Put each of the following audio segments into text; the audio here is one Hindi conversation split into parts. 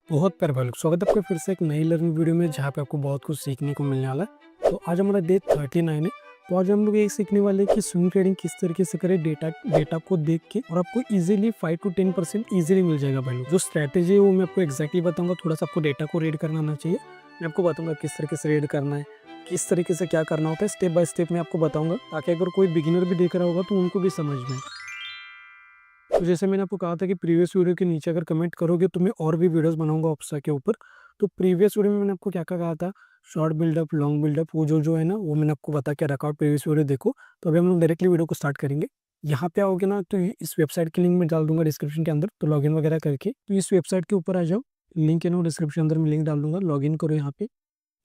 बहुत प्यारे भाई लोग, स्वागत है आपका फिर से एक नई लर्निंग वीडियो में जहाँ पे आपको बहुत कुछ सीखने को मिलने वाला है। तो आज हमारा डे 39 है। तो आज हम लोग ये सीखने वाले हैं कि स्विंग ट्रेडिंग किस तरीके से करें डेटा डेटा को देख के, और आपको इजीली 5 to 10% इजीली मिल जाएगा भाई लोग। जो स्ट्रैटेजी है वो मैं आपको एक्जैक्टली बताऊंगा। थोड़ा सा आपको डेटा को रीड करना आना चाहिए। मैं आपको बताऊंगा किस तरीके से रीड करना है, किस तरीके से क्या करना होता है, स्टेप बाय स्टेप मैं आपको बताऊंगा, ताकि अगर कोई बिगिनर भी देख रहा होगा तो उनको भी समझ में। तो जैसे मैंने आपको कहा था कि प्रीवियस वीडियो के नीचे अगर कमेंट करोगे तो मैं और भी वीडियोस बनाऊंगा ऑप्सा के ऊपर। तो प्रीवियस वीडियो में मैंने आपको क्या क्या कहा था, शॉर्ट बिल्डअप, लॉन्ग बिल्डअप, वो जो है ना, वो मैंने आपको बता के रखा। और प्रीवियस वीडियो देखो। तो अभी हम लोग डायरेक्टली वीडियो को स्टार्ट करेंगे। यहाँ पे आओगे ना तो इस वेबसाइट की लिंक मैं डाल दूंगा डिस्क्रिप्शन के अंदर, तो लॉगिन वगैरह करके तो इस वेबसाइट के ऊपर आ जाओ। लिंक है ना डिस्क्रिप्शन अंदर में लिंक डाल दूंगा, लॉगिन करो यहाँ पे।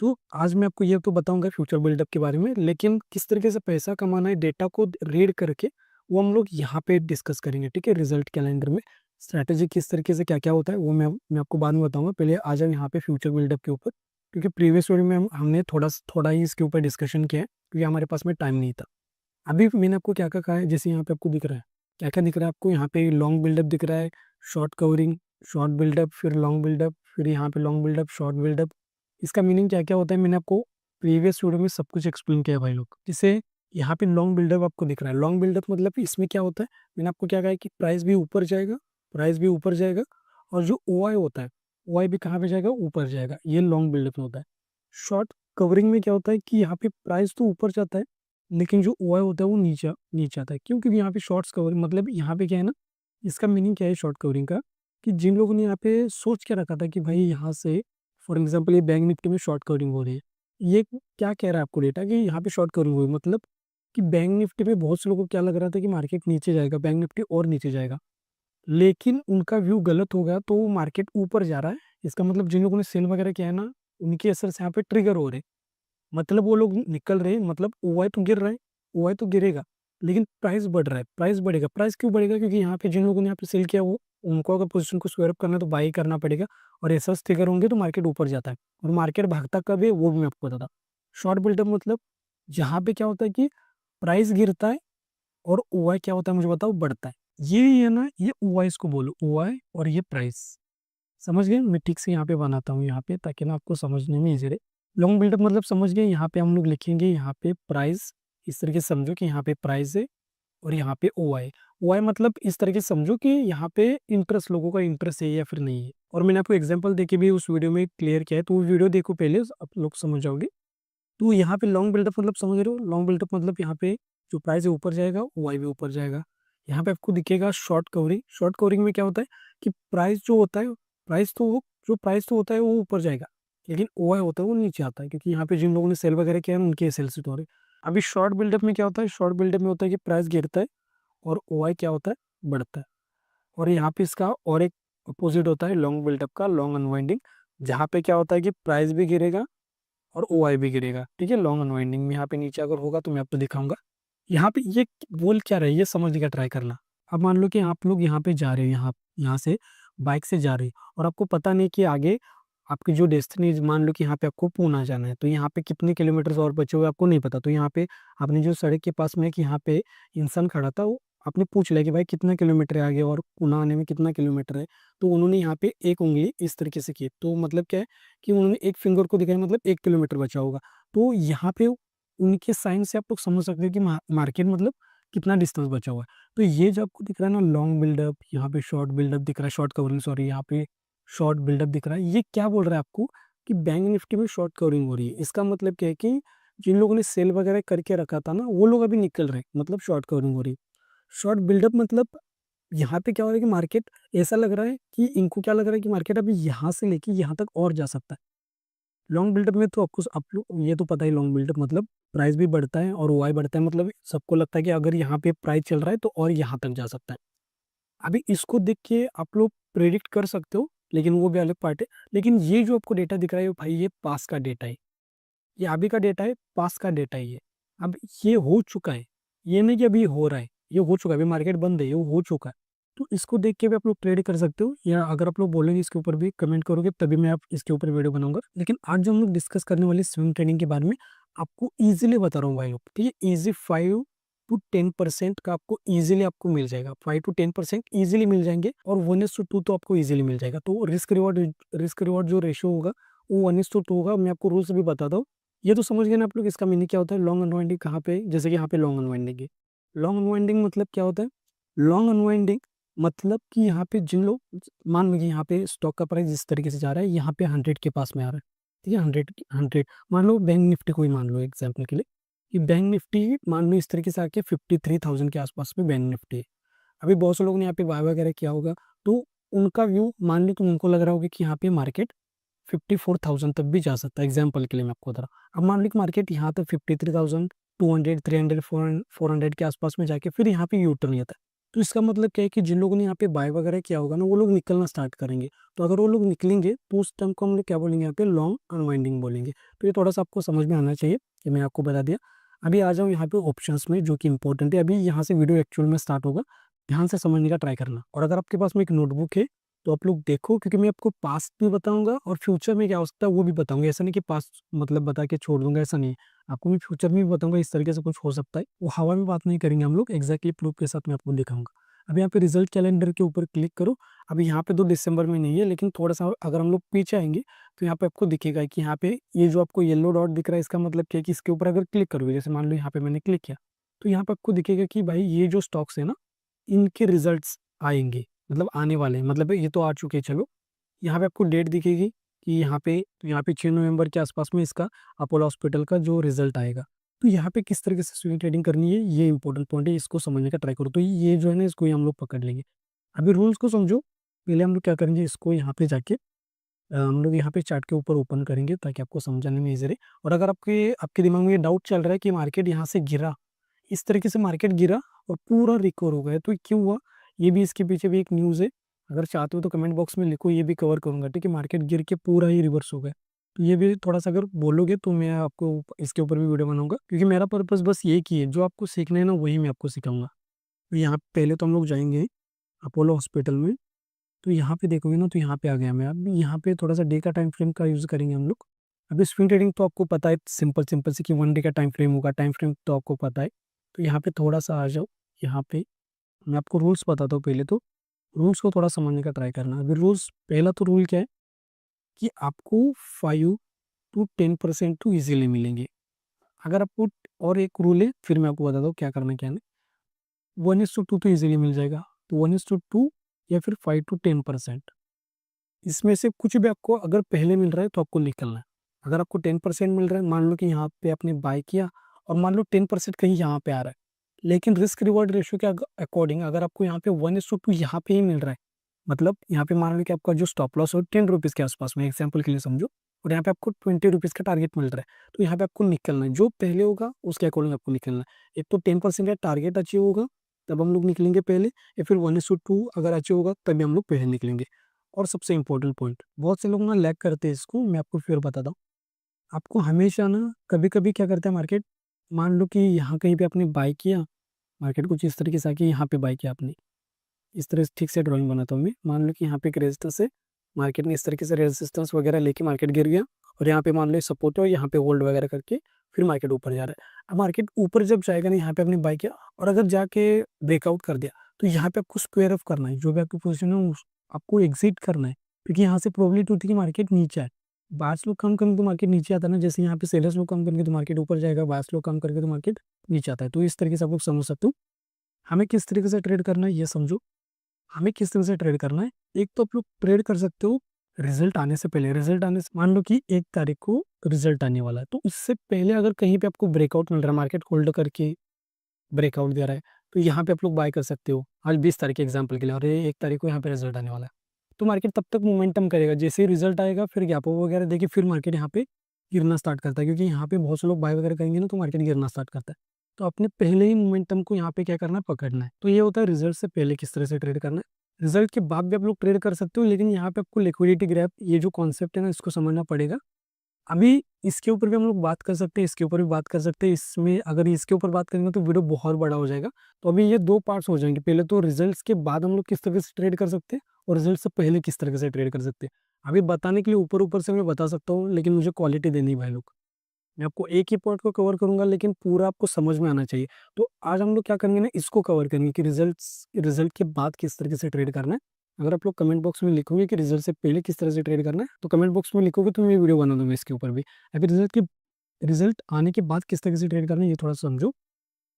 तो आज मैं आपको ये तो बताऊंगा फ्यूचर बिल्डअप के बारे में, लेकिन किस तरीके से पैसा कमाना है डेटा को रीड करके, वो हम लोग यहाँ पे डिस्कस करेंगे। ठीक है, रिजल्ट कैलेंडर में स्ट्रैटेजी किस तरीके से क्या क्या होता है वो मैं आपको बाद में बताऊंगा। पहले आ जाओ यहाँ पे फ्यूचर बिल्डअप के ऊपर, क्योंकि प्रीवियस वीडियो में हमने थोड़ा ही इसके ऊपर डिस्कशन किया है, क्योंकि हमारे पास में टाइम नहीं था। अभी मैंने आपको क्या क्या कहा है, जैसे यहाँ पे आपको दिख रहा है, क्या क्या दिख रहा है आपको। यहाँ पे लॉन्ग बिल्डअप दिख रहा है, शॉर्ट कवरिंग, शॉर्ट बिल्डअप, फिर लॉन्ग बिल्डअप, फिर यहाँ पे लॉन्ग बिल्डअप, शॉर्ट बिल्डअप। इसका मीनिंग क्या क्या होता है मैंने आपको प्रीवियस वीडियो में सब कुछ एक्सप्लेन किया है भाई लोग। जैसे यहाँ पे लॉन्ग बिल्डअप आपको दिख रहा है, लॉन्ग बिल्डअप मतलब इसमें क्या होता है, मैंने आपको क्या कहा है कि प्राइस भी ऊपर जाएगा, प्राइस भी ऊपर जाएगा, और जो OI होता है, OI भी कहाँ पे जाएगा, ऊपर जाएगा। ये लॉन्ग बिल्डअप में होता है। शॉर्ट कवरिंग में क्या होता है कि यहाँ पे प्राइस तो ऊपर जाता है, लेकिन जो OI होता है वो नीचे नीचे आता है। क्यों? क्योंकि यहाँ पे शॉर्ट्स कवरिंग मतलब यहाँ पे क्या है ना, इसका मीनिंग क्या है शॉर्ट कवरिंग का, कि जिन लोगों ने यहाँ पे सोच के रखा था कि भाई यहाँ से फॉर एग्जांपल ये बैंक निफ्टी में शॉर्ट कवरिंग हो रही है, ये क्या कह रहा है आपको डेटा कि यहाँ पे शॉर्ट कवरिंग हुई, मतलब कि बैंक निफ्टी में बहुत से लोगों को क्या लग रहा था कि मार्केट नीचे जाएगा, बैंक निफ्टी और नीचे जाएगा, लेकिन उनका व्यू गलत हो गया, तो वो मार्केट ऊपर जा रहा है। इसका मतलब जिन लोगों ने सेल वगैरह किया है ना, उनके असर से यहाँ पे ट्रिगर हो रहे, मतलब वो लोग निकल रहे हैं, मतलब OI तो गिर रहा है, OI तो गिरेगा, लेकिन प्राइस बढ़ रहा है, प्राइस बढ़ेगा। प्राइस क्यों बढ़ेगा? क्योंकि यहाँ पे जिन लोगों ने यहाँ पे सेल किया, वो उनको अगर पोजीशन को स्क्वायर अप करना है तो बाई करना पड़ेगा, और ऐसा स्टिकर होंगे तो मार्केट ऊपर जाता है। और मार्केट भागता कब है वो भी मैं आपको बताता। शॉर्ट बिल्डअप मतलब जहाँ पे क्या होता है कि प्राइस गिरता है और OI क्या होता है मुझे बताओ, बढ़ता है। ये है ना, ये OI इसको बोलो, OI और ये प्राइस। समझ गए? मैं ठीक से यहाँ पे बनाता हूँ यहाँ पे, ताकि ना आपको समझने में इजी रहे। लॉन्ग बिल्डअप मतलब समझ गए, यहाँ पे हम लोग लिखेंगे यहाँ पे प्राइस, इस तरीके से समझो कि यहाँ पे प्राइस है, और यहाँ पे OI। OI मतलब इस तरीके से समझो कि यहाँ पे इंटरेस्ट, लोगों का इंटरेस्ट है या फिर नहीं है। और मैंने आपको एग्जांपल देके भी उस वीडियो में क्लियर किया है, तो वो वीडियो देखो पहले, आप लोग समझ जाओगे। तो यहाँ पे लॉन्ग बिल्डअप मतलब समझ रहे हो, लॉन्ग बिल्डअप मतलब यहाँ पे जो प्राइस है ऊपर जाएगा, OI भी ऊपर जाएगा। यहाँ पे आपको दिखेगा शॉर्ट कवरिंग। शॉर्ट कवरिंग में क्या होता है कि प्राइस जो होता है, प्राइस तो होता है वो ऊपर जाएगा, लेकिन OI होता है वो नीचे आता है, क्योंकि यहाँ पे जिन लोगों ने सेल वगैरह किया है उनके सेल से तो हो रहे। अभी शॉर्ट बिल्डअप में क्या होता है, शॉर्ट बिल्डअप में होता है कि प्राइस गिरता है और OI क्या होता है, बढ़ता है। और यहाँ पे इसका और एक अपोजिट होता है लॉन्ग बिल्डअप का, लॉन्ग अनवाइंडिंग, जहाँ पे क्या होता है कि प्राइस भी गिरेगा और OI भी गिरेगा। ठीक है, लॉन्ग अनवाइंडिंग में यहाँ पे नीचे अगर होगा तो मैं आपको दिखाऊंगा। यहाँ पे ये बोल क्या रहा है ये समझने का ट्राई करना। अब मान लो कि आप लोग यहाँ पे जा रहे हो, यहाँ यहाँ से बाइक से जा रहे हो, और आपको पता नहीं कि आगे आपकी जो डेस्टिनी, मान लो कि यहाँ पे आपको पूना जाना है, तो यहाँ पे कितने किलोमीटर और बचे हुए आपको नहीं पता। तो यहाँ पे आपने जो सड़क के पास में कि यहाँ पे इंसान खड़ा था, वो आपने पूछ लिया कि भाई कितना किलोमीटर है आगे, और पूना आने में कितना किलोमीटर है। तो उन्होंने यहाँ पे एक उंगली इस तरीके से की, तो मतलब क्या है कि उन्होंने एक फिंगर को दिखाया, मतलब 1 किलोमीटर बचा होगा। तो यहाँ पे उनके साइन से आप लोग समझ सकते हो कि मार्केट मतलब कितना डिस्टेंस बचा हुआ है। तो ये जो आपको दिख रहा है ना लॉन्ग बिल्डअप, यहाँ पे शॉर्ट बिल्डअप दिख रहा है, शॉर्ट कवरिंग सॉरी, यहाँ पे शॉर्ट बिल्डअप दिख रहा है, ये क्या बोल रहा है आपको कि बैंक निफ्टी में शॉर्ट कवरिंग हो रही है। इसका मतलब क्या है कि जिन लोगों ने सेल वगैरह करके रखा था ना, वो लोग अभी निकल रहे हैं, मतलब शॉर्ट कवरिंग हो रही है। शॉर्ट बिल्डअप मतलब यहाँ पे क्या हो रहा है कि मार्केट, ऐसा लग रहा है कि इनको क्या लग रहा है कि मार्केट अभी यहाँ से लेके यहाँ तक और जा सकता है। लॉन्ग बिल्डअप में तो आपको आप लोग ये तो पता ही, लॉन्ग बिल्डअप मतलब प्राइस भी बढ़ता है और OI बढ़ता है, मतलब सबको लगता है कि अगर यहाँ पे प्राइस चल रहा है तो और यहाँ तक जा सकता है। अभी इसको देख के आप लोग प्रेडिक्ट कर सकते हो, लेकिन वो भी अलग पार्ट है। लेकिन ये जो आपको डेटा दिख रहा है भाई, ये पास का डेटा है, ये अभी का डेटा है, पास का डेटा है ये। अब ये हो चुका है, ये नहीं कि अभी हो रहा है, ये हो चुका है, अभी मार्केट बंद है, ये हो चुका है। तो इसको देख के भी आप लोग ट्रेड कर सकते हो, या अगर आप लोग बोलेंगे इसके ऊपर भी कमेंट करोगे तभी मैं आप इसके ऊपर वीडियो बनाऊंगा। लेकिन आज जो हम लोग डिस्कस करने वाले स्विंग ट्रेडिंग के बारे में, आपको ईजिली बता रहा हूँ भाई लोग, ठीक है, ईजी 5 5 to 10% का आपको ईजिली आपको मिल जाएगा, 5 to 10% ईजिली मिल जाएंगे, और 1:2 तो आपको ईजिली मिल जाएगा। तो रिस्क रिवॉर्ड जो रेशियो होगा वो 1:2 होगा। मैं आपको रूल्स भी बताता हूँ। ये तो समझ गए ना आप लोग, इसका मीनिंग क्या होता है। लॉन्ग अनवाइंडिंग कहाँ पे, जैसे कि यहाँ पे लॉन्ग अनवाइंडिंग है। लॉन्ग अनवाइंडिंग मतलब क्या होता है, लॉन्ग अनवाइंडिंग मतलब कि यहाँ पे जिन लोग, मान लीजिए यहाँ पे स्टॉक का प्राइस इस तरीके से जा रहा है, यहाँ पे 100 के पास में आ रहा है, ठीक है, 100 मान लो बैंक निफ्टी को ही मान लो एग्जाम्पल के लिए, कि बैंक निफ्टी मान लो इस तरीके से आके 53,000 के आसपास में बैंक निफ्टी है। अभी बहुत से लोगों ने यहाँ पे बाय वगैरह किया होगा, तो उनका व्यू मान ली, तो उनको लग रहा होगा कि यहाँ पे मार्केट 54,000 तक भी जा सकता है। एग्जाम्पल के लिए मैं आपको बता रहा हूँ। अब मान ली कि मार्केट यहाँ तक 53,200, 300, 400 के आसपास में जाके फिर यहाँ पे यू टर्न आता है। तो इसका मतलब क्या है कि जिन लोगों ने यहाँ पे बाय वगैरह किया होगा ना, वो लोग निकलना स्टार्ट करेंगे। तो अगर वो लोग निकलेंगे तो उस टाइम को हम लोग क्या बोलेंगे, यहाँ पे लॉन्ग अनवाइंडिंग बोलेंगे। तो ये थोड़ा सा आपको समझ में आना चाहिए, कि मैं आपको बता दिया। अभी आ जाऊँ यहाँ पे ऑप्शंस में, जो कि इंपॉर्टेंट है। अभी यहाँ से वीडियो एक्चुअल में स्टार्ट होगा, ध्यान से समझने का ट्राई करना। और अगर आपके पास में एक नोटबुक है तो आप लोग देखो, क्योंकि मैं आपको पास्ट भी बताऊंगा और फ्यूचर में क्या हो सकता है वो भी बताऊंगा। ऐसा नहीं कि पास्ट मतलब बता के छोड़ दूंगा, ऐसा नहीं है। आपको मैं फ्यूचर में भी बताऊंगा इस तरीके से कुछ हो सकता है। वो हवा में बात नहीं करेंगे हम लोग, एग्जैक्टली प्रूफ के साथ मैं आपको दिखाऊंगा। अब यहाँ पे रिजल्ट कैलेंडर के ऊपर क्लिक करो। अभी यहाँ पे तो दिसंबर में नहीं है, लेकिन थोड़ा सा अगर हम लोग पीछे आएंगे तो यहाँ पे आपको दिखेगा कि यहाँ पे ये जो आपको येलो डॉट दिख रहा है, इसका मतलब क्या है कि इसके ऊपर अगर क्लिक करोगे, जैसे मान लो यहाँ पे मैंने क्लिक किया, तो यहाँ पे आपको दिखेगा कि भाई ये जो स्टॉक्स है ना, इनके रिजल्ट्स आएंगे, मतलब आने वाले हैं, मतलब ये तो आ चुके हैं। चलो, यहाँ पे आपको डेट दिखेगी कि यहाँ पे 6 नवंबर के आसपास में इसका अपोलो हॉस्पिटल का जो रिजल्ट आएगा। तो यहाँ पे किस तरीके से स्विंग ट्रेडिंग करनी है, ये इंपॉर्टेंट पॉइंट है, इसको समझने का ट्राई करो। तो ये जो है ना, इसको ही हम लोग पकड़ लेंगे। अभी रूल्स को समझो। पहले हम लोग क्या करेंगे, इसको यहाँ पे जाके हम लोग यहाँ पे चार्ट के ऊपर ओपन करेंगे, ताकि आपको समझाने में इजी रहे। और अगर आपके आपके दिमाग में ये डाउट चल रहा है कि मार्केट यहाँ से गिरा, इस तरीके से मार्केट गिरा और पूरा रिकवर हो गया, तो ये क्यों हुआ, ये भी इसके पीछे भी एक न्यूज़ है। अगर चाहते हो तो कमेंट बॉक्स में लिखो, ये भी कवर करूंगा, ठीक है। मार्केट गिर के पूरा ही रिवर्स हो गया, तो ये भी थोड़ा सा अगर बोलोगे तो मैं आपको इसके ऊपर भी वीडियो बनाऊंगा, क्योंकि मेरा पर्पस बस ये की है, जो आपको सीखना है ना वही मैं आपको सिखाऊंगा। तो यहाँ पहले तो हम लोग जाएंगे अपोलो हॉस्पिटल में। तो यहाँ पे देखोगे ना, तो यहाँ पे आ गया मैं। अब यहाँ पे थोड़ा सा डे का टाइम फ्रेम का यूज़ करेंगे हम लोग। अभी स्विंग ट्रेडिंग तो आपको पता है, सिंपल सिंपल से कि 1 डे का टाइम फ्रेम होगा, टाइम फ्रेम तो आपको पता है। तो यहाँ पे थोड़ा सा आ जाओ। यहाँ पे मैं आपको रूल्स बताता हूँ। पहले तो रूल्स को थोड़ा समझने का ट्राई करना। अभी रूल्स, पहला तो रूल क्या है कि आपको 5 to 10% तो ईजिली मिलेंगे। अगर आपको, और एक रूल है, फिर मैं आपको बताता हूँ क्या करना क्या नहीं। 1:2 तो ईजिली मिल जाएगा, तो 1:2 या फिर 5 to 10%, इसमें से कुछ भी आपको अगर पहले मिल रहा है तो आपको निकलना है। अगर आपको 10% मिल रहा है, मान लो कि यहाँ पे आपने बाय किया, और मान लो 10% कहीं यहाँ पे आ रहा है, लेकिन रिस्क रिवॉर्ड रेशियो के अकॉर्डिंग अगर आपको यहाँ पे 1:2 यहाँ पे ही मिल रहा है, मतलब यहाँ पे मान लो कि आपका जो स्टॉप लॉस हो 10 रुपीज़ के आसपास में, एग्जाम्पल के लिए समझो, और यहाँ पे आपको 20 रुपीज़ का टारगेट मिल रहा है, तो यहाँ पे आपको निकलना है। जो पहले होगा उसके अकॉर्डिंग आपको निकलना है। एक तो 10% का टारगेट अचीव होगा तब हम लोग निकलेंगे पहले, या फिर 1:2 अगर अचीव होगा तभी हम लोग पहले निकलेंगे। और सबसे इंपॉर्टेंट पॉइंट, बहुत से लोग ना लैग करते हैं इसको, मैं आपको फिर बताता हूँ। आपको हमेशा ना, कभी कभी क्या करता है मार्केट, मान लो कि यहाँ कहीं पे आपने बाय किया, मार्केट कुछ इस तरीके से आके यहाँ पे बाय किया आपने, इस तरह से ठीक से ड्राइंग बनाता हूँ मैं। मान लो कि यहाँ पे एक रेजिस्टेंस है, मार्केट ने इस तरीके से रेजिस्टेंस वगैरह लेके मार्केट गिर गया, और यहाँ पे मान लो सपोर्ट है, और यहाँ पे होल्ड वगैरह करके फिर मार्केट ऊपर जा रहा है। अब मार्केट ऊपर जब जाएगा ना, यहाँ पे आपने बाय किया, और अगर जाके ब्रेकआउट कर दिया, तो यहाँ पे आपको स्क्वायर ऑफ करना है, जो भी आपकी पोजिशन है आपको एग्जिट करना है, क्योंकि यहाँ से प्रोबेबिलिटी होती है कि मार्केट नीचे है। बायर्स लोग कम करेंगे तो मार्केट नीचे आता है ना, जैसे यहाँ पे सेलर्स लोग कम करेंगे तो मार्केट ऊपर जाएगा, बायर्स लोग कम करके तो मार्केट नीचे आता है। तो इस तरीके से आप लोग समझ सकते हो। हमें किस तरीके से ट्रेड करना है ये समझो। हमें किस तरह से ट्रेड करना है, एक तो आप लोग ट्रेड कर सकते हो रिजल्ट आने से पहले। रिजल्ट आने से, मान लो कि 1 तारीख को रिजल्ट आने वाला है, तो उससे पहले अगर कहीं पे आपको ब्रेकआउट मिल रहा है, मार्केट होल्ड करके ब्रेकआउट दे रहा है, तो यहाँ पे आप लोग बाय कर सकते हो। आज 20 तारीख के एग्जाम्पल के लिए, और 1 तारीख को यहाँ पे रिजल्ट आने वाला है, तो मार्केट तब तक मोमेंटम करेगा। जैसे ही रिजल्ट आएगा फिर गैप अप वगैरह देखिए, फिर मार्केट यहाँ पे गिरना स्टार्ट करता है, क्योंकि यहाँ पे बहुत से लोग बाय वगैरह करेंगे ना, तो मार्केट गिरना स्टार्ट करता है। तो अपने पहले ही मोमेंटम को यहाँ पे क्या करना है, पकड़ना है। तो ये होता है रिजल्ट से पहले किस तरह से ट्रेड करना है। रिजल्ट के बाद भी आप लोग ट्रेड कर सकते हो, लेकिन यहाँ पे आपको लिक्विडिटी ग्रैप, ये जो कॉन्सेप्ट है ना, इसको समझना पड़ेगा। अभी इसके ऊपर भी हम लोग बात कर सकते हैं, इसके ऊपर भी बात कर सकते हैं। इसमें अगर इसके ऊपर बात करेंगे तो वीडियो बहुत बड़ा हो जाएगा। तो अभी ये 2 पार्ट्स हो जाएंगे। पहले तो रिजल्ट्स के बाद हम लोग किस तरह से ट्रेड कर सकते हैं, और रिजल्ट से पहले किस तरह से ट्रेड कर सकते हैं। अभी बताने के लिए ऊपर ऊपर से मैं बता सकता हूँ, लेकिन मुझे क्वालिटी देनी है भाई लोग। मैं आपको एक ही पॉइंट को कवर करूंगा, लेकिन पूरा आपको समझ में आना चाहिए। तो आज हम लोग क्या करेंगे ना, इसको कवर करेंगे कि रिजल्ट के बाद किस तरीके से ट्रेड करना है। अगर आप लोग कमेंट बॉक्स में लिखोगे कि रिजल्ट से पहले किस तरह से ट्रेड करना है, तो कमेंट बॉक्स में लिखोगे तो मैं वीडियो बना दूंगा इसके ऊपर भी। अभी रिजल्ट आने के बाद किस तरीके से ट्रेड करना है ये थोड़ा समझो।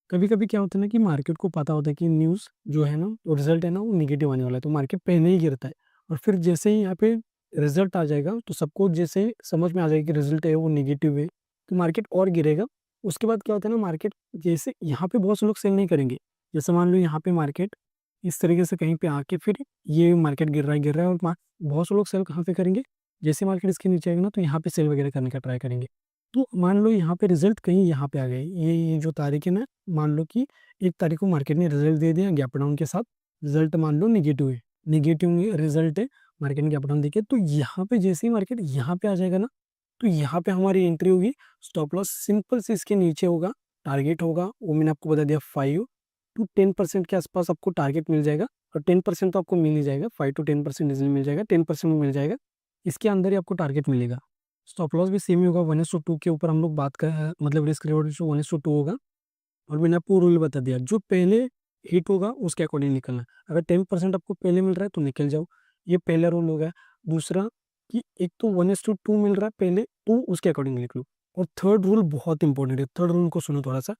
कभी कभी क्या होता है ना कि मार्केट को पता होता है कि न्यूज़ जो है ना, वो रिजल्ट है ना, वो निगेटिव आने वाला है, तो मार्केट पहले ही गिरता है। और फिर जैसे ही यहाँ पे रिजल्ट आ जाएगा तो सबको जैसे ही समझ में आ जाएगा कि रिजल्ट है वो निगेटिव है, तो मार्केट और गिरेगा। उसके बाद क्या होता है ना, मार्केट जैसे यहाँ पे बहुत से लोग सेल नहीं करेंगे। जैसे मान लो यहाँ पे मार्केट इस तरीके से कहीं पे आके फिर ये मार्केट गिर रहा है और बहुत से लोग सेल कहाँ पे करेंगे, जैसे मार्केट इसके नीचे आएगा ना तो यहाँ पे सेल वगैरह करने का ट्राई करेंगे। तो मान लो यहाँ पे रिजल्ट कहीं यहाँ पे आ गए, ये जो तारीख है ना, मान लो कि 1 तारीख को मार्केट ने रिजल्ट दे दिया गैप डाउन के साथ, रिजल्ट मान लो निगेटिव है, निगेटिव रिजल्ट है, मार्केट ने गैप डाउन देखिए, तो यहाँ पे जैसे ही मार्केट यहाँ पे आ जाएगा ना, तो यहाँ पे हमारी एंट्री होगी। स्टॉप लॉस सिंपल से इसके नीचे होगा, टारगेट होगा वो मैंने आपको बता दिया 5 to 10% के आसपास आपको टारगेट मिल जाएगा। और 10% तो आपको मिल ही जाएगा, 5 to 10% इजिली मिल जाएगा, 10% मिल जाएगा, इसके अंदर ही आपको टारगेट मिलेगा। स्टॉप लॉस भी सेम ही होगा, 1:2 के ऊपर हम लोग बात कर, मतलब रिस्क रिवॉर्ड रेशियो 1:2 होगा। और मैंने आपको रूल बता दिया, जो पहले हिट होगा उसके अकॉर्डिंग निकलना है। अगर 10% आपको पहले मिल रहा है तो निकल जाओ, ये पहला रूल हो गया। दूसरा कि एक तो 1:2 मिल रहा है पहले, तो उसके अकॉर्डिंग निकलो। और थर्ड रूल बहुत इंपॉर्टेंट है, थर्ड रूल को सुनो थोड़ा सा।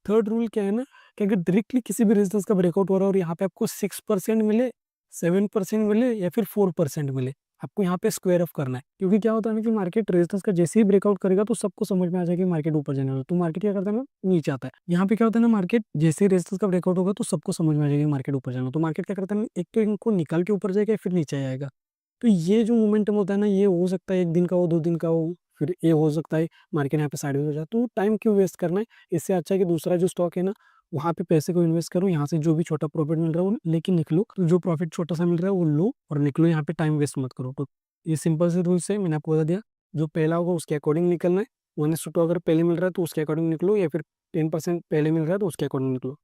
थर्ड रूल क्या है ना, कि अगर डायरेक्टली किसी भी रेजिस्टेंस का ब्रेकआउट हो रहा है और यहाँ पे आपको 6% मिले, 7% मिले या फिर 4% मिले, आपको यहाँ पे स्क्वायर ऑफ करना है। क्योंकि क्या होता है ना कि मार्केट रेजिस्टेंस का जैसे ही ब्रेकआउट करेगा तो सबको समझ में आ जाएगा कि मार्केट ऊपर जाने वाला है, तो मार्केट क्या करता है ना, नीचे आता है। यहाँ पे क्या होता है ना, मार्केट जैसे ही रेजिस्टेंस का ब्रेकआउट होगा तो सबको समझ में आ जाएगा कि मार्केट ऊपर जाना है, तो मार्केट क्या करता है ना, एक तो इनको निकाल के ऊपर जाएगा फिर नीचे आएगा। तो ये जो मोमेंटम होता है ना, ये हो सकता है 1 दिन का हो, 2 दिन का हो, फिर ये हो सकता है मार्केट यहाँ पे साइडवेज हो जाए। तो टाइम क्यों वेस्ट करना है, इससे अच्छा है कि दूसरा जो स्टॉक है ना, वहाँ पे पैसे को इन्वेस्ट करो, यहाँ से जो भी छोटा प्रॉफिट मिल रहा है वो लेके निकलो, तो जो प्रॉफिट छोटा सा मिल रहा है वो लो और निकलो, यहाँ पे टाइम वेस्ट मत करो। तो ये सिंपल से रूल्स है, मैंने आपको बता दिया। जो पहला होगा उसके अकॉर्डिंग निकलना है, 1:2 अगर पहले मिल रहा है तो उसके अकॉर्डिंग निकलो, या फिर 10% पहले मिल रहा है तो उसके अकॉर्डिंग निकलो।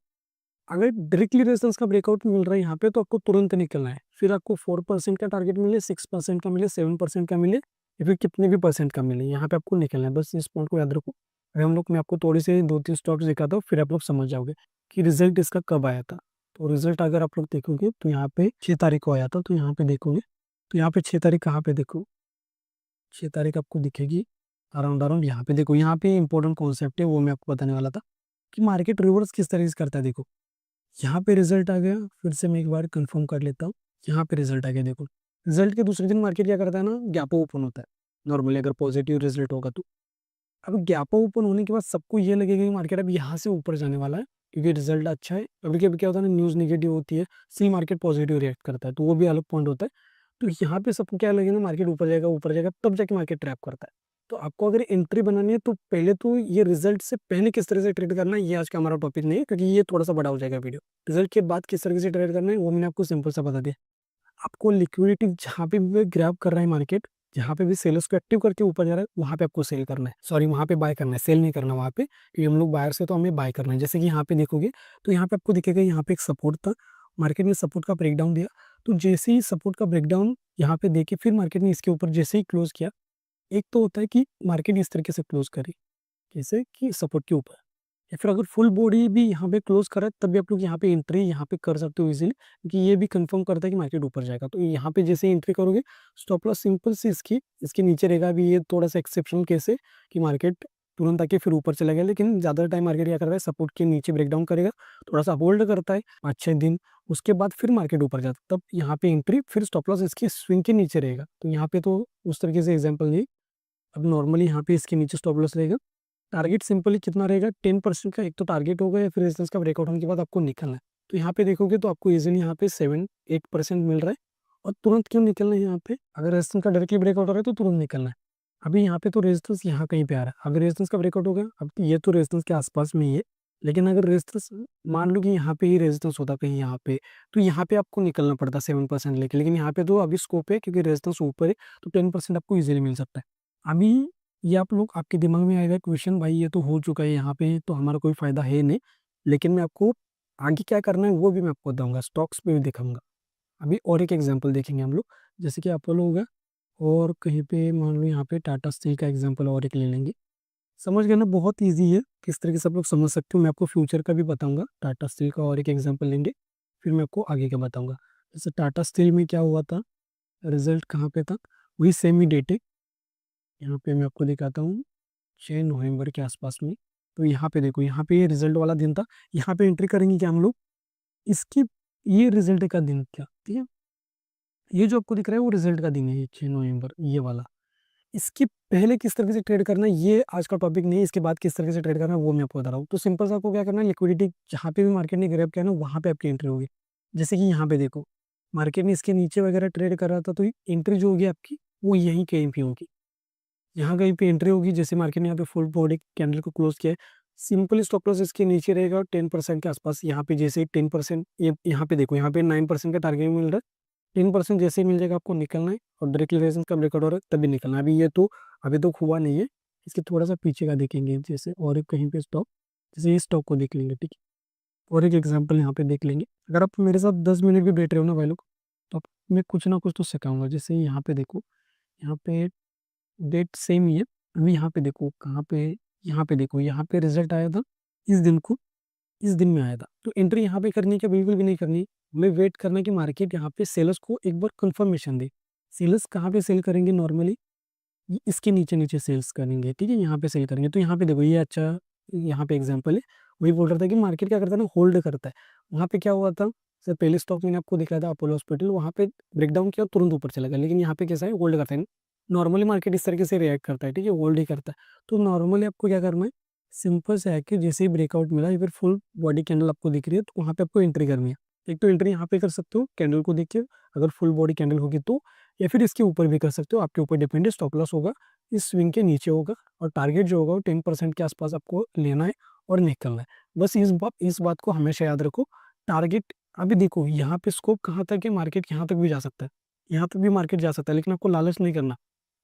अगर डायरेक्टली रेजिस्टेंस का ब्रेकआउट मिल रहा है यहाँ पे तो आपको तुरंत निकलना है, फिर आपको 4% का टारगेट मिले, 6% का मिले, 7% का मिले, या फिर कितने भी परसेंट का मिले, यहाँ पे आपको निकलना है। बस इस पॉइंट को याद रखो। अगर हम लोग, मैं आपको थोड़ी सी 2-3 स्टॉक्स दिखाता हूँ, फिर आप लोग समझ जाओगे कि रिजल्ट इसका कब आया था। तो रिजल्ट अगर आप लोग देखोगे तो यहाँ पे 6 तारीख को आया था, तो यहाँ पे देखोगे तो यहाँ पे 6 तारीख कहाँ पे देखो, 6 तारीख आपको दिखेगी अराउंड अराउंड यहाँ पे। देखो यहाँ पे इंपॉर्टेंट कॉन्सेप्ट है, वो मैं आपको बताने वाला था कि मार्केट रिवर्स किस तरीके से करता है। देखो यहाँ पे रिजल्ट आ गया, फिर से मैं एक बार कंफर्म कर लेता हूँ। यहाँ पे रिजल्ट आ गया, देखो रिजल्ट के दूसरे दिन मार्केट क्या करता है ना, गैप ओपन होता है नॉर्मली, अगर पॉजिटिव रिजल्ट होगा तो। अब गैप ओपन होने के बाद सबको ये लगेगा कि मार्केट अब यहाँ से ऊपर जाने वाला है, क्योंकि रिजल्ट अच्छा है। कभी कभी क्या होता है ना, न्यूज़ निगेटिव होती है, सी मार्केट पॉजिटिव रिएक्ट करता है, तो वो भी अलग पॉइंट होता है। तो यहाँ पे सबको क्या लगेगा, मार्केट ऊपर जाएगा, तब जाके मार्केट ट्रैप करता है। तो आपको अगर एंट्री बनानी है तो पहले तो ये रिजल्ट से पहले किस तरह से ट्रेड करना है, ये आज का हमारा टॉपिक नहीं है, क्योंकि ये थोड़ा सा बड़ा हो जाएगा वीडियो। रिजल्ट के बाद किस तरह से ट्रेड करना है वो मैंने आपको सिंपल सा बता दिया। आपको लिक्विडिटी जहाँ पे भी ग्रैब कर रहा है मार्केट, जहाँ पे भी सेलर्स को एक्टिव करके ऊपर जा रहा है, वहाँ पे आपको सेल करना है, सॉरी वहाँ पे बाय करना है, सेल नहीं करना वहाँ पे, क्योंकि हम लोग बायर से तो हमें बाय करना है। जैसे कि यहाँ पे देखोगे तो यहाँ पे आपको दिखेगा, यहाँ पे एक सपोर्ट था, मार्केट ने सपोर्ट का ब्रेकडाउन दिया। तो जैसे ही सपोर्ट का ब्रेकडाउन यहाँ पे देखे, फिर मार्केट ने इसके ऊपर जैसे ही क्लोज किया, एक तो होता है कि मार्केट इस तरीके से क्लोज करे, जैसे कि सपोर्ट के ऊपर, या फिर अगर फुल बॉडी भी यहाँ पे क्लोज करा तब भी आप लोग यहाँ पे एंट्री यहाँ पे कर सकते हो इजीली, क्योंकि ये भी कंफर्म करता है कि मार्केट ऊपर जाएगा। तो यहाँ पे जैसे एंट्री करोगे, स्टॉप लॉस सिंपल से इसके नीचे रहेगा। अभी ये थोड़ा सा एक्सेप्शनल केस है कि मार्केट तुरंत आके फिर ऊपर चला गया, लेकिन ज़्यादा टाइम मार्केट क्या कर रहा है, सपोर्ट के नीचे ब्रेकडाउन करेगा, थोड़ा सा होल्ड करता है 5-6 दिन, उसके बाद फिर मार्केट ऊपर जाता है, तब यहाँ पे एंट्री, फिर स्टॉप लॉस इसकी स्विंग के नीचे रहेगा। तो यहाँ पे तो उस तरीके से एग्जाम्पल नहीं। अब नॉर्मली यहाँ पे इसके नीचे स्टॉप लॉस रहेगा। टारगेट सिंपली कितना रहेगा, 10% का एक तो टारगेट होगा, या फिर रेजिस्टेंस का ब्रेकआउट होने के बाद आपको निकलना है। तो यहाँ पे देखोगे तो आपको इजीली यहाँ पे 7-8% मिल रहा है। और तुरंत क्यों निकलना है यहाँ पे, अगर रेजिस्टेंस का डायरेक्टली ब्रेकआउट हो रहा है तो तुरंत निकलना है। अभी यहाँ पे तो रेजिस्टेंस यहाँ कहीं पे आ रहा है, अगर रेजिस्टेंस का ब्रेकआउट हो गया, अब ये तो रेजिस्टेंस के आसपास में ही है, लेकिन अगर रेजिस्टेंस मान लो कि यहाँ पे ही रेजिस्टेंस होता कहीं यहाँ पे, तो यहाँ पे आपको निकलना पड़ता 7% लेके, लेकिन यहाँ पे तो अभी स्कोप है क्योंकि रेजिस्टेंस ऊपर है, तो 10% आपको इजीली मिल सकता है। अभी ये आप लोग, आपके दिमाग में आएगा क्वेश्चन, भाई ये तो हो चुका है यहाँ पे, तो हमारा कोई फायदा है नहीं, लेकिन मैं आपको आगे क्या करना है वो भी मैं आपको बताऊंगा, स्टॉक्स पे भी दिखाऊंगा। अभी और एक एग्जांपल देखेंगे हम लोग, जैसे कि अपोलो होगा, और कहीं पे मान लो यहाँ पे टाटा स्टील का एग्जांपल और एक ले लेंगे। समझ गए ना, बहुत ईजी है, किस तरीके से आप लोग समझ सकते हो। मैं आपको फ्यूचर का भी बताऊंगा, टाटा स्टील का और एक एग्जांपल लेंगे, फिर मैं आपको आगे का बताऊंगा। जैसे टाटा स्टील में क्या हुआ था, रिजल्ट कहाँ पे था, वही सेम ही डेट है। यहाँ पे मैं आपको दिखाता हूँ, 6 नवंबर के आसपास में। तो यहाँ पे देखो, यहाँ पे ये रिजल्ट वाला दिन था। यहाँ पे एंट्री करेंगे क्या हम लोग, इसकी, ये रिजल्ट का दिन क्या, ठीक है, ये जो आपको दिख रहा है वो रिजल्ट का दिन है, ये 6 नवंबर, ये वाला। इसके पहले किस तरीके से ट्रेड करना है ये आज का टॉपिक नहीं है, इसके बाद किस तरीके से ट्रेड करना है वो मैं आपको बता रहा हूँ। तो सिंपल से आपको क्या करना है, लिक्विडिटी जहाँ पे भी मार्केट ने ग्रैब किया ना, वहाँ पे आपकी एंट्री होगी। जैसे कि यहाँ पे देखो, मार्केट ने इसके नीचे वगैरह ट्रेड कर रहा था, तो एंट्री जो होगी आपकी वो यहीं कहीं पे होगी, यहाँ कहीं पे एंट्री होगी। जैसे मार्केट ने यहाँ पे फुल बॉडी कैंडल को क्लोज किया है, सिंपल स्टॉप लॉस इसके नीचे रहेगा 10% के आसपास। यहाँ पे जैसे 10%, ये यहाँ पे देखो, यहाँ पे 9% का टारगेट मिल रहा है। 10% जैसे ही मिल जाएगा आपको निकलना है, और डायरेक्टली रेजिस्टेंस का ब्रेकआउट हो रहा है तभी निकलना है। अभी ये तो अभी तो हुआ नहीं है, इसके थोड़ा सा पीछे का देखेंगे, जैसे और एक कहीं पे स्टॉक, जैसे ये स्टॉक को देख लेंगे, ठीक है। और एक एग्जांपल यहाँ पे देख लेंगे। अगर आप मेरे साथ 10 मिनट भी बैठ रहे हो ना भाई लोग, तो आप मैं कुछ ना कुछ तो सिखाऊंगा। जैसे यहाँ पे देखो, यहाँ पे डेट सेम ही है। अभी यहाँ पे देखो कहाँ पे, यहाँ पे देखो, यहाँ पे रिजल्ट आया था इस दिन को, इस दिन में आया था। तो एंट्री यहाँ पे करनी है क्या, बिल्कुल भी नहीं करनी। हमें वेट करना है कि मार्केट यहाँ पे सेलर्स को एक बार कंफर्मेशन दे। सेलर्स कहाँ पे सेल करेंगे नॉर्मली, इसके नीचे नीचे सेल्स करेंगे, ठीक है, यहाँ पे सेल करेंगे। तो यहाँ पे देखो, ये अच्छा, यहाँ पे एग्जांपल है। वही बोल रहा था कि मार्केट क्या करता है ना, होल्ड करता है। वहाँ पे क्या हुआ था, सर पहले स्टॉक मैंने आपको दिखाया था अपोलो हॉस्पिटल, वहाँ पे ब्रेकडाउन किया तुरंत ऊपर चला गया। लेकिन यहाँ पे कैसा है, होल्ड करता है। नॉर्मली मार्केट इस तरीके से रिएक्ट करता है, ठीक है, होल्ड ही करता है। तो नॉर्मली आपको क्या करना है, सिंपल से है कि जैसे ही ब्रेकआउट मिला या फिर फुल बॉडी कैंडल आपको दिख रही है, तो वहाँ पे आपको एंट्री करनी है। एक तो एंट्री यहाँ पे कर सकते हो कैंडल को देख के, अगर फुल बॉडी कैंडल होगी तो, या फिर इसके ऊपर भी कर सकते हो, आपके ऊपर डिपेंड है। स्टॉप लॉस होगा इस स्विंग के नीचे होगा, और टारगेट जो होगा वो 10% के आसपास आपको लेना है और निकलना है। बस इस बात को हमेशा याद रखो। टारगेट, अभी देखो यहाँ पे स्कोप कहाँ तक है, मार्केट यहाँ तक भी जा सकता है, यहाँ तक भी मार्केट जा सकता है, लेकिन आपको लालच नहीं करना।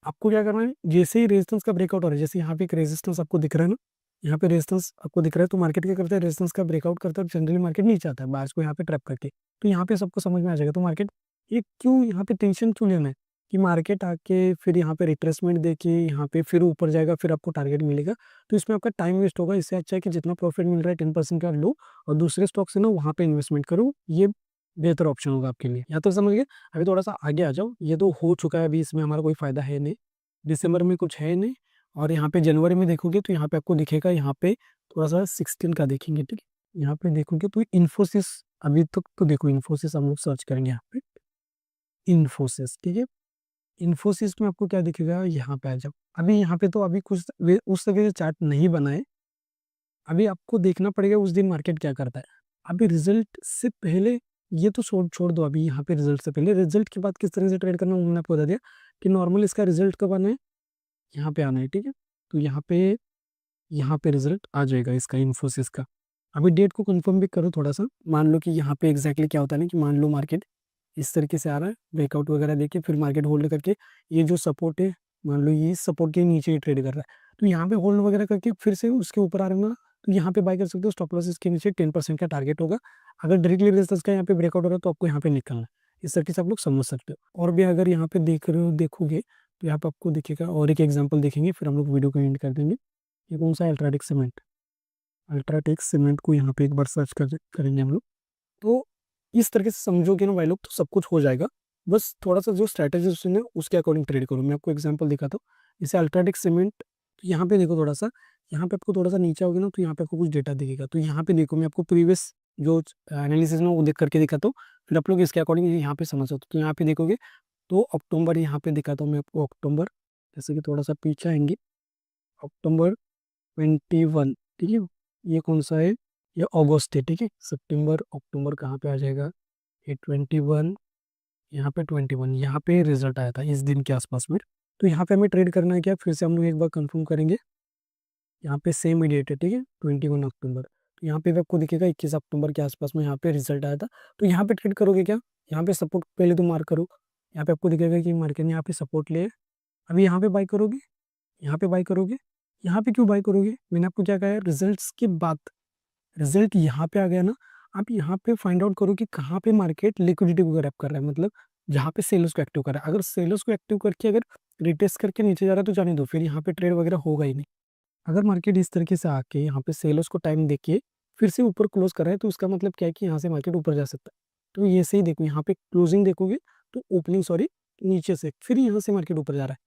आपको क्या करना है, जैसे ही रेजिस्टेंस का ब्रेकआउट हो रहा है, जैसे यहाँ पे एक रेजिस्टेंस आपको दिख रहा है ना, यहाँ पे रेजिस्टेंस आपको दिख रहा है, तो मार्केट क्या करता है, रेजिस्टेंस का ब्रेकआउट करता है, जनरली मार्केट नीचे आता है बायर्स को यहाँ पे ट्रैप करके। तो यहाँ पे सबको समझ में आ जाएगा। तो मार्केट, ये क्यों यहाँ पे टेंशन क्यों लेना है कि मार्केट आके फिर यहाँ पे रिट्रेसमेंट देके यहाँ पे फिर ऊपर जाएगा, फिर आपको टारगेट मिलेगा, तो इसमें आपका टाइम वेस्ट होगा। इससे अच्छा है कि जितना प्रॉफिट मिल रहा है 10% का लो, और दूसरे स्टॉक से ना वहाँ पे इन्वेस्टमेंट करो, ये बेहतर ऑप्शन होगा आपके लिए। या तो समझ गए। अभी थोड़ा सा आगे आ जाओ, ये तो हो चुका है, अभी इसमें हमारा कोई फायदा है नहीं, दिसंबर में कुछ है नहीं। और यहाँ पे जनवरी में देखोगे तो यहाँ पे आपको दिखेगा, यहाँ पे थोड़ा सा 16 का देखेंगे, ठीक है। यहाँ पे देखोगे तो इन्फोसिस, अभी तक तो देखो इन्फोसिस हम लोग सर्च करेंगे यहाँ पे, इन्फोसिस, ठीक है। इन्फोसिस में आपको क्या दिखेगा, यहाँ पे आ जाओ। अभी यहाँ पे तो अभी कुछ उस तरह से चार्ट नहीं बना है, अभी आपको देखना पड़ेगा उस दिन मार्केट क्या करता है। अभी रिजल्ट से पहले, ये तो छोड़ छोड़ दो, अभी यहाँ पे रिजल्ट से पहले, रिजल्ट के बाद किस तरह से ट्रेड करना है, मैंने आपको बता दिया कि नॉर्मल इसका रिजल्ट कब आना है, यहाँ पे आना है, ठीक है। तो यहाँ पे रिजल्ट आ जाएगा इसका, इन्फोसिस का। अभी डेट को कंफर्म भी करो थोड़ा सा। मान लो कि यहाँ पे एग्जैक्टली क्या होता है ना, कि मान लो मार्केट इस तरीके से आ रहा है, ब्रेकआउट वगैरह देके फिर मार्केट होल्ड करके, ये जो सपोर्ट है, मान लो ये सपोर्ट के नीचे ही ट्रेड कर रहा है, तो यहाँ पे होल्ड वगैरह करके फिर से उसके ऊपर आ रहा है, तो यहाँ पे बाय कर सकते हो। स्टॉप लॉस इसके नीचे 10% का टारगेट होगा। अगर डायरेक्टली रेजिस्टेंस का यहाँ पे ब्रेकआउट हो रहा है तो आपको यहाँ पे निकलना है। इस तरीके से आप लोग समझ सकते हो। और भी अगर यहाँ पे देख रहे हो, देखोगे तो यहाँ पे आपको दिखेगा, और एक एग्जाम्पल देखेंगे, फिर हम लोग वीडियो को एंड कर देंगे। ये कौन सा, अल्ट्राटेक सीमेंट, अल्ट्राटेक सीमेंट को यहाँ पे एक बार सर्च करेंगे हम लोग। तो इस तरीके से समझोगे ना भाई लोग, तो सब कुछ हो जाएगा। बस थोड़ा सा जो स्ट्रैटेजी है उसके अकॉर्डिंग ट्रेड करो। मैं आपको एग्जांपल दिखाता हूँ, जैसे अल्ट्राटेक सीमेंट, तो यहाँ पे देखो थोड़ा सा, यहाँ पे आपको थोड़ा सा नीचे होगी ना, तो यहाँ पे आपको कुछ डेटा दिखेगा। तो यहाँ पे देखो, मैं आपको प्रीवियस जो एनालिसिस में वो देख करके दिखाता हूँ, फिर आप लोग इसके अकॉर्डिंग यहाँ पे समझ सकते हो। तो यहाँ पे देखोगे तो अक्टूबर यहाँ पे दिखाता हूँ मैं आपको, अक्टूबर, जैसे कि थोड़ा सा पीछे आएंगे, अक्टूबर 21, ठीक है। ये कौन सा है, ये अगस्त है, ठीक है। सितंबर, अक्टूबर कहाँ पे आ जाएगा, ये 21, यहाँ पे 21, यहाँ पे रिजल्ट आया था इस दिन के आसपास में। तो यहाँ पे हमें ट्रेड करना है क्या, फिर से हम लोग एक बार कंफर्म करेंगे। यहाँ पे सेम ही डेट है, ठीक है, 21 अक्टूबर। तो यहाँ पे भी आपको दिखेगा 21 अक्टूबर के आसपास में यहाँ पे रिजल्ट आया था। तो यहाँ पे ट्रेड करोगे क्या, यहाँ पे सपोर्ट पहले तो मार्क करो। यहाँ पे आपको दिखेगा कि मार्केट ने यहाँ पे सपोर्ट लिए, अभी यहाँ पे बाई करोगे, यहाँ पे बाई करोगे। यहाँ पे क्यों बाई करोगे, मैंने आपको क्या कहा है, रिजल्ट्स के बाद, रिजल्ट यहाँ पे आ गया ना, आप यहाँ पे फाइंड आउट करो कि कहाँ पे मार्केट लिक्विडिटी को ग्रैब कर रहा है, मतलब जहाँ पे सेलर्स को एक्टिव कर रहा है। अगर सेलर्स को एक्टिव करके अगर रिटेस्ट करके नीचे जा रहा है तो जाने दो, फिर यहाँ पे ट्रेड वगैरह होगा ही नहीं। अगर मार्केट इस तरीके से आके यहाँ पे सेलर्स को टाइम देके फिर से ऊपर क्लोज कर रहा है, तो उसका मतलब क्या है कि यहाँ से मार्केट ऊपर जा सकता है। तो ये सही देखो, यहाँ पे क्लोजिंग देखोगे तो ओपनिंग सॉरी नीचे से फिर यहाँ से मार्केट ऊपर जा रहा है।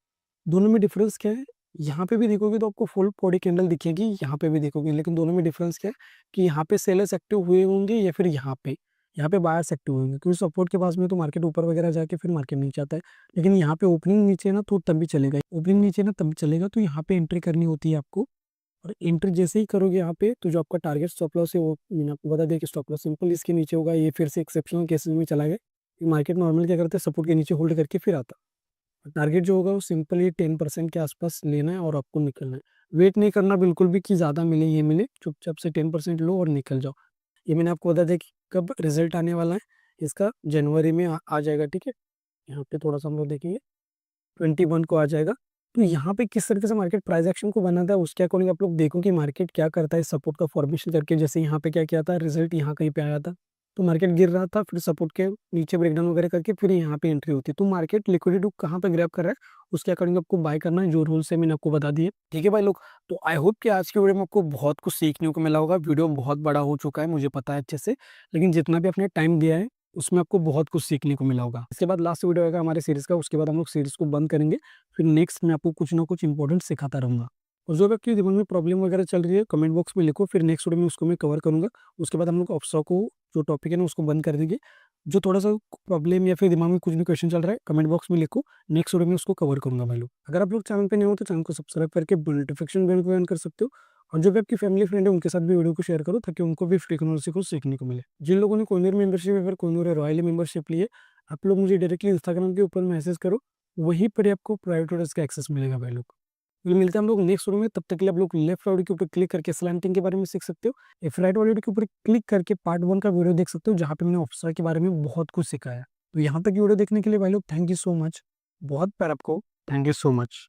दोनों में डिफरेंस क्या है, यहाँ पे भी देखोगे तो आपको फुल बॉडी कैंडल दिखेगी, यहाँ पे भी देखोगे, लेकिन दोनों में डिफरेंस क्या है कि यहाँ पे सेलर्स एक्टिव हुए होंगे या फिर यहाँ पे बायर्स एक्टिव होंगे, क्योंकि सपोर्ट के पास में तो मार्केट ऊपर वगैरह जाके फिर मार्केट नीचे आता है। लेकिन यहाँ पे ओपनिंग नीचे ना तो तब भी चलेगा, ओपनिंग नीचे ना तब भी चलेगा। तो यहाँ पे एंट्री करनी होती है आपको, और एंट्री जैसे ही करोगे यहाँ पे तो जो आपका टारगेट स्टॉप लॉस है वो मैंने आपको बता दिया कि स्टॉप लॉस सिंपल इसके नीचे होगा। ये फिर से एक्सेप्शनल केसेस में चला गया। मार्केट नॉर्मल क्या करते हैं, सपोर्ट के नीचे होल्ड करके फिर आता है। टारगेट जो होगा वो सिंपली 10% के आसपास लेना है और आपको निकलना है। वेट नहीं करना बिल्कुल भी कि ज़्यादा मिले, ये मिले, चुपचाप से 10% लो और निकल जाओ। ये मैंने आपको बता दिया कि कब रिजल्ट आने वाला है इसका, जनवरी में आ जाएगा, ठीक है। यहाँ पे थोड़ा सा हम लोग देखेंगे 21 को आ जाएगा। तो यहाँ पे किस तरीके से मार्केट प्राइस एक्शन को बनाता है उसके अकॉर्डिंग आप लोग देखो कि मार्केट क्या करता है सपोर्ट का फॉर्मेशन करके। जैसे यहाँ पे क्या किया था, रिजल्ट यहाँ कहीं पे आया था तो मार्केट गिर रहा था, फिर सपोर्ट के नीचे ब्रेकडाउन वगैरह करके फिर यहाँ पे एंट्री होती है। तो मार्केट लिक्विडिटी कहाँ पे ग्रैब कर रहा है उसके अकॉर्डिंग आपको बाय करना है, जो रूल से मैंने आपको बता दिए, ठीक है भाई लोग। तो आई होप कि आज की वीडियो में आपको बहुत कुछ सीखने को मिला होगा। वीडियो बहुत बड़ा हो चुका है मुझे पता है अच्छे से, लेकिन जितना भी आपने टाइम दिया है उसमें आपको बहुत कुछ सीखने को मिला होगा। इसके बाद लास्ट वीडियो आएगा हमारे सीरीज का, उसके बाद हम लोग सीरीज को बंद करेंगे। फिर नेक्स्ट मैं आपको कुछ ना कुछ इंपॉर्टेंट सिखाता रहूंगा। और जो भी आपके दिमाग में प्रॉब्लम वगैरह चल रही है कमेंट बॉक्स में लिखो, फिर नेक्स्ट वीडियो में उसको मैं कवर करूंगा। उसके बाद हम लोग ऑप्शा को जो टॉपिक है ना उसको बंद कर देंगे। जो थोड़ा सा प्रॉब्लम या फिर दिमाग में कुछ भी क्वेश्चन चल रहा है कमेंट बॉक्स में लिखो, नेक्स्ट वीडियो में उसको कवर करूंगा भाई लोग। अगर आप लोग चैनल पे नहीं हो तो चैनल को सब्सक्राइब करके नोटिफिकेशन बेल को ऑन कर सकते हो। और जो भी आपकी फैमिली फ्रेंड है उनके साथ भी वीडियो को शेयर करो ताकि उनको भी फ्री से कुछ सीखने को मिले। जिन लोगों ने कोइनर मेंबरशिप या फिर कोइनर रॉयल मेंबरशिप ली है, आप लोग मुझे डायरेक्टली इंस्टाग्राम के ऊपर मैसेज करो, वहीं पर आपको प्राइवेट ऑर्डर्स का एक्सेस मिलेगा भाई लोग। फिर मिलते हैं हम लोग नेक्स्ट वीडियो में, तब तक के लिए आप लोग लेफ्ट वाले के ऊपर क्लिक करके स्लैंटिंग के बारे में सीख सकते हो, इफ राइट वाले के ऊपर क्लिक करके पार्ट 1 का वीडियो देख सकते हो जहाँ पे मैंने ऑप्शा के बारे में बहुत कुछ सिखाया। तो यहाँ तक की वीडियो देखने के लिए भाई लोग थैंक यू सो मच, बहुत प्यार आपको, थैंक यू सो मच।